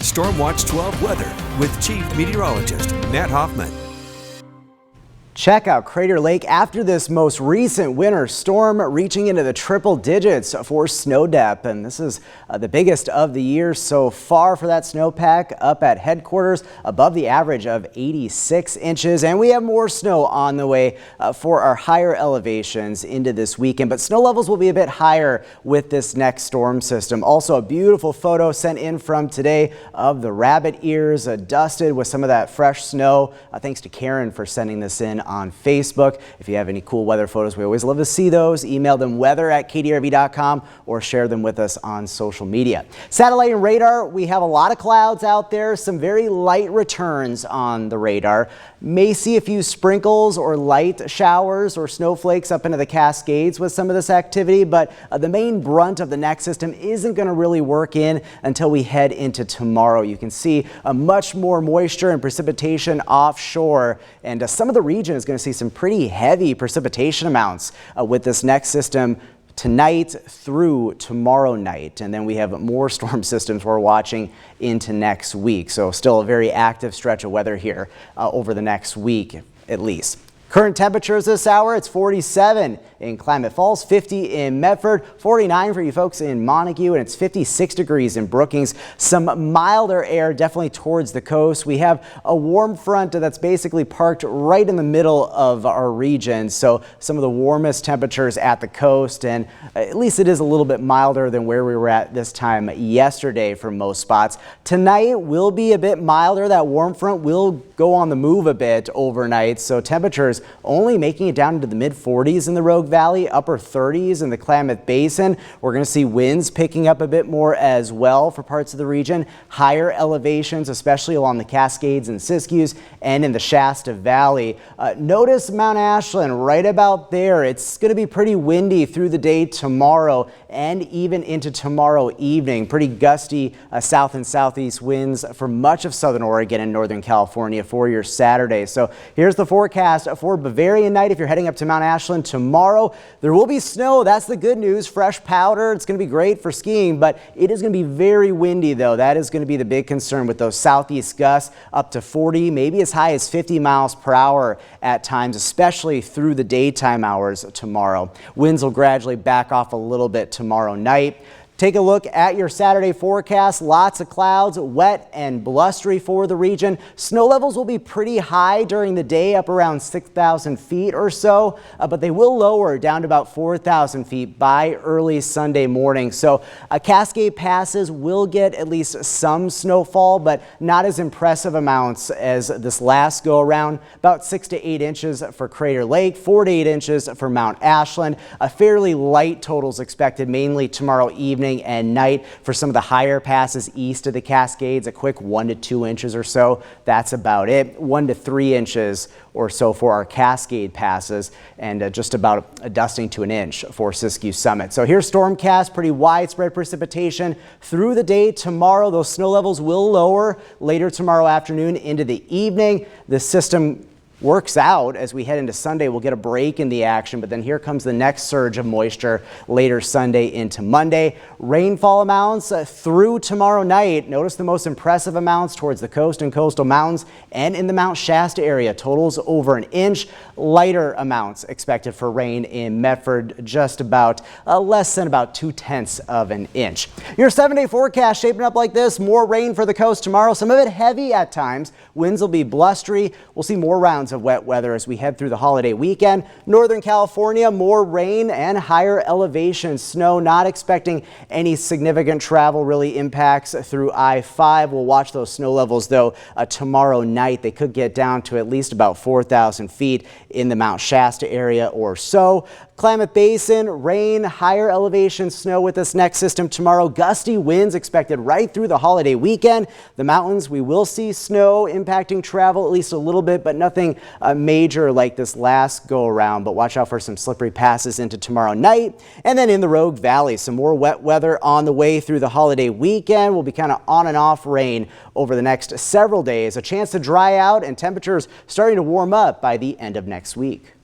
Storm Watch 12 weather with Chief Meteorologist Matt Hoffman. Check out Crater Lake after this most recent winter storm reaching into the triple digits for snow depth. And this is the biggest of the year so far for that snowpack up at headquarters, above the average of 86 inches. And we have more snow on the way for our higher elevations into this weekend. But snow levels will be a bit higher with this next storm system. Also a beautiful photo sent in from today of the rabbit ears dusted with some of that fresh snow. Thanks to Karen for sending this in on Facebook. If you have any cool weather photos, we always love to see those. Email them weather@kdrv.com or share them with us on social media. Satellite and radar, we have a lot of clouds out there, some very light returns on the radar. May see a few sprinkles or light showers or snowflakes up into the Cascades with some of this activity, but the main brunt of the next system isn't going to really work in until we head into tomorrow. You can see much more moisture and precipitation offshore, and some of the region is going to see some pretty heavy precipitation amounts with this next system tonight through tomorrow night. And then we have more storm systems we're watching into next week. So still a very active stretch of weather here over the next week at least. Current temperatures this hour, it's 47 in Klamath Falls, 50 in Medford, 49 for you folks in Montague, and it's 56 degrees in Brookings. Some milder air definitely towards the coast. We have a warm front that's basically parked right in the middle of our region. So some of the warmest temperatures at the coast, and at least it is a little bit milder than where we were at this time yesterday for most spots. Tonight will be a bit milder. That warm front will go on the move a bit overnight. So temperatures only making it down into the mid 40s in the Rogue Valley, upper 30s in the Klamath Basin. We're going to see winds picking up a bit more as well for parts of the region. Higher elevations, especially along the Cascades and Siskiyous and in the Shasta Valley. Notice Mount Ashland right about there. It's going to be pretty windy through the day tomorrow and even into tomorrow evening. Pretty gusty south and southeast winds for much of southern Oregon and northern California for your Saturday. So here's the forecast for Bavarian night. If you're heading up to Mount Ashland tomorrow, there will be snow. That's the good news. Fresh powder. It's going to be great for skiing, but it is going to be very windy though. That is going to be the big concern with those southeast gusts up to 40, maybe as high as 50 miles per hour at times, especially through the daytime hours tomorrow. Winds will gradually back off a little bit tomorrow night. Take a look at your Saturday forecast. Lots of clouds, wet and blustery for the region. Snow levels will be pretty high during the day, up around 6,000 feet or so, but they will lower down to about 4,000 feet by early Sunday morning. So Cascade passes will get at least some snowfall, but not as impressive amounts as this last go around. About 6 to 8 inches for Crater Lake, 4 to 8 inches for Mount Ashland. A fairly light totals expected mainly tomorrow evening and night for some of the higher passes east of the Cascades, a quick 1 to 2 inches or so. That's about it. 1 to 3 inches or so for our Cascade passes, and just about a dusting to an inch for Siskiyou Summit. So here's Stormcast, pretty widespread precipitation through the day tomorrow. Those snow levels will lower later tomorrow afternoon into the evening. The system works out as we head into Sunday. We'll get a break in the action, but then here comes the next surge of moisture later Sunday into Monday. Rainfall amounts through tomorrow night. Notice the most impressive amounts towards the coast and coastal mountains and in the Mount Shasta area. Totals over an inch. Lighter amounts expected for rain in Medford, just about less than about 2/10 of an inch. Your 7-day forecast shaping up like this. More rain for the coast tomorrow. Some of it heavy at times. Winds will be blustery. We'll see more rounds of wet weather as we head through the holiday weekend. Northern California, more rain and higher elevation snow. Not expecting any significant travel really impacts through I-5. We'll watch those snow levels though tomorrow night. They could get down to at least about 4,000 feet in the Mount Shasta area or so. Klamath Basin, rain, higher elevation snow with this next system tomorrow. Gusty winds expected right through the holiday weekend. The mountains, we will see snow impacting travel at least a little bit, but nothing major like this last go around. But watch out for some slippery passes into tomorrow night. And then in the Rogue Valley, some more wet weather on the way through the holiday weekend. Will be kind of on and off rain over the next several days. A chance to dry out and temperatures starting to warm up by the end of next week.